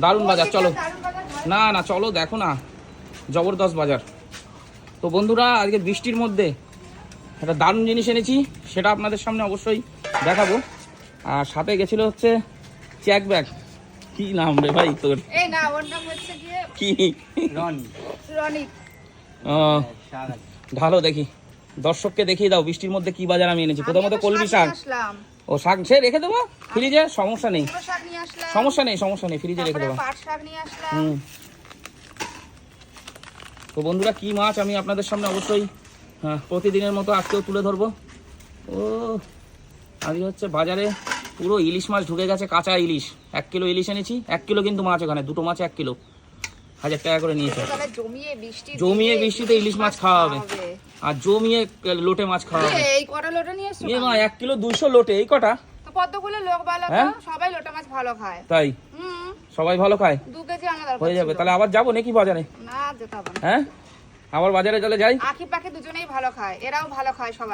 দারুণ বাজার, চলো। না না চলো, দেখো না, জবরদস্ত বাজার। তো বন্ধুরা, আজকে বৃষ্টির মধ্যে একটা দারুণ জিনিস এনেছি, সেটা আপনাদের সামনে অবশ্যই দেখাবো। আর সাথে গেছিল হচ্ছে চেক ব্যাগ। কি নাম রে ভাই তোর? এই না, ওর নাম হচ্ছে কি? রনি। ঢালো দেখি, দর্শককে দেখিয়ে দাও বৃষ্টির মধ্যে কি বাজার আমি এনেছি। প্রথমত কলমি শাক। ও শাক সে রেখে দেবো ফ্রিজে, সমস্যা নেই, সমস্যা নেই, সমস্যা নেই, ফ্রিজে রেখে দেবো। তো বন্ধুরা, কি মাছ আমি আপনাদের সামনে অবশ্যই প্রতিদিনের মতো আজকেও তুলে ধরবো। ও আজকে হচ্ছে বাজারে পুরো ইলিশ মাছ ঢুকে গেছে, কাঁচা ইলিশ। 1 কিলো ইলিশ এনেছি, 1 কিলো কিন্তু মাছ, ওখানে দুটো মাছ 1 কিলো, 1000 টাকা করে নিয়েছে। জমিয়ে বৃষ্টিতে ইলিশ মাছ খাওয়া হবে, আর জমিয়ে লোটে মাছ খাওয়া হবে। 1 কিলো 200 লোটে, এই কটা তাই সবাই ভালো খায়, হয়ে যাবে। তাহলে আবার যাবো নাকি বাজারে? হ্যাঁ, আবার বাজারে চলে যাই। আখি পাখি দুজনেই ভালো খায়, এরাও ভালো খায় সবাই।